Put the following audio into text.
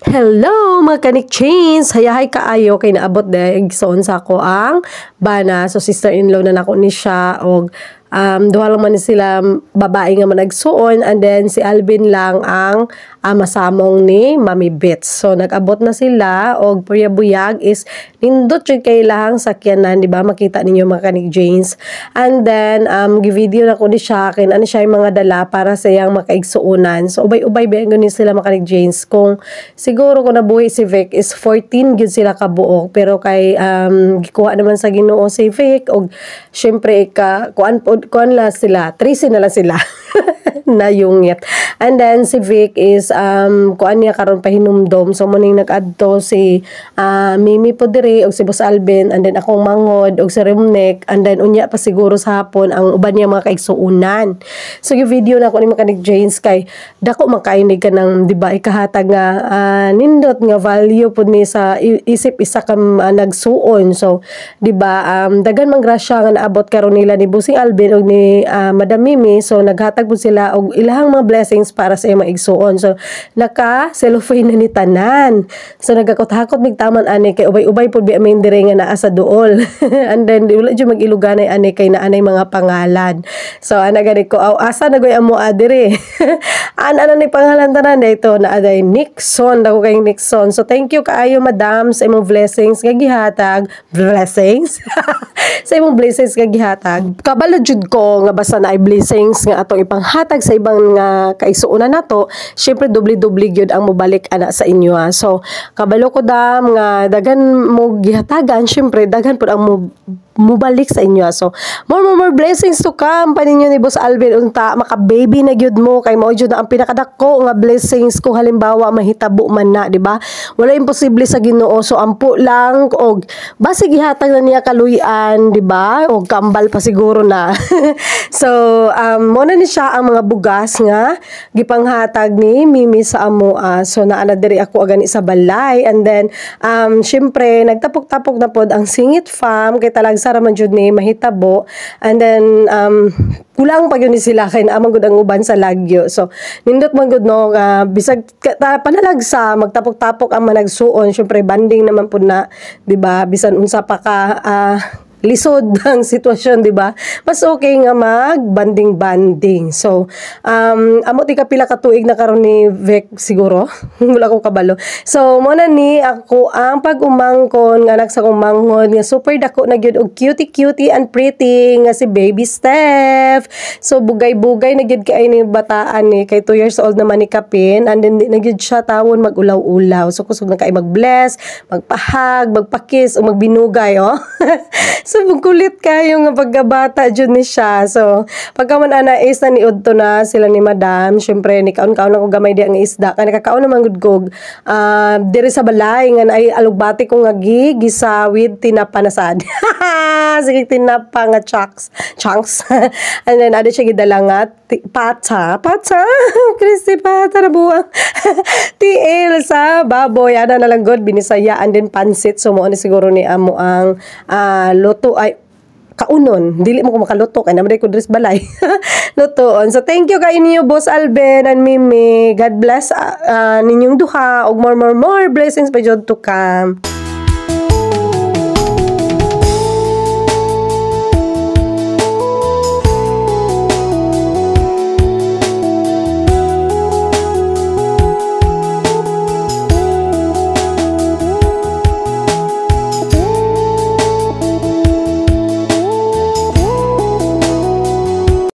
Hello mga kanik chains! Hayahay kaayo kay naabot dahil igsoon sa ako ang bana. So sister-in-law na nako ni siya og duha lang man sila babae nga managsuon, and then si Alvin lang ang masamong ni Mami Bits. So nag-abot na sila og puyabuyag is nindot jud kay lahang sakyanan, di ba? Makita ninyo mga kanik James. And then gi-video na ko ni siya kay ano siya yung mga dala para sa iyang makaigsuonan. So ubay-ubay ba ni sila mga kanik James. Kung siguro kung nabuhi si Vic is 14 gyud sila kabuok, pero kay gikuha naman sa Ginoo si Vic og syempre kuan la sila 13 na lang sila na yungit. And then si Vic is kuan niya karon pahinumdom, so muning nag-adto si Mimi po diri og si Boss Alvin, and then akong mangod og si Rimnek, and then unya pa siguro sa hapon ang uban niya mga kaigsuunan. So yung video na ko ni Mechanic James kay dako makainig ka ng di ba ikahatag nga nindot nga value pud ni sa isip isa ka nagsuon. So di ba dagan man grasya nga naabot karon nila ni Bossing Alvin og ni Madam Mimi, so naghatag pud sila og ilahang mga blessings para sa iyang maigsuon. So naka cellophane na ni tanan, so nagakot-hakot mig taman ani kay ubay-ubay pud bi amin dire nga naa sa duol and then wala jud mag-iluganay ani kay naanay mga pangalan. So ana gani ko asa nagoy amo adire ano ni pangalan tanan dito na aday Nixon, dako kay Nixon. So thank you kaayo madam sa imong blessings nga gihatag, blessings sa imong blessings nga gihatag. Kabalo jud ko nga basta na ay blessings nga atong ipanghatag sa ibang nga kaigsuonan nato, syempre doble-doble gyud ang mobalik ana sa inyo. So kabalo ko dam nga dagan mo gihatagan, syempre daghan pud ang mubalik sa inyo. So more blessings to come pa ninyo ni Boss Alvin unta maka-baby na gyud mo, kay mao jud ang pinakadako nga blessings kung halimbawa mahitabo man na, di ba? Wala imposible sa Ginoo. So ampo lang og basi gihatag na niya kaluyan, di ba? Og kambal pa siguro na. So mo na ni siya ang mga bugas nga gipanghatag ni Mimi sa amo. So naana diri ako agani sa balay, and then syempre nagtapok-tapok na pod ang singit farm kay talag sara man jud ni mahitabo, and then kulang pa yun ni sila kay naamang gud ang uban sa lagyo. So nindot man gud no bisag panalagsa magtapok-tapok ang managsuon, syempre banding naman pud na, di ba? Bisan unsa pa ka lisod ang sitwasyon, di ba? Mas okay nga mag-banding-banding. So, amo ti kapila ka tuig na karon ni Vic siguro. Wala ko kabalo. So, muna ni ako ang pag-umangkon nga anak sa kumanghon nga super dako na gyud og cutie and pretty nga si Baby Steph. So, bugay-bugay na gyud kay ni bataan ni kay 2 years old naman ni kapin, and then na gyud siya tawon mag-ulaw-ulaw. So, kusog na kay mag-bless, magpahag, magpakiss o magbinugay, oh. So, kulit kayo nga pagkabata jud ni siya. So, pagka man ana is na niudto na sila ni Madam, syempre ni kaon-kaon ako gamay di ang isda. Kaya nakakaon naman gud diri sa balay nga ay alugbati ko nga gisawid tinapa na sad. Sige tinapa nga chunks. And then ada siya gidala nga pata. Crispy pata na buwang. TL sa baboy ana na lang god binisaya, and then pansit. So mo ni siguro ni amo ang luto ay kaunon, dili mo ko makaluto kay naman ko dress balay. Lutoon. So thank you kay inyo Boss Alvin and Mimi. God bless ninyong duha og more blessings pa jud to come.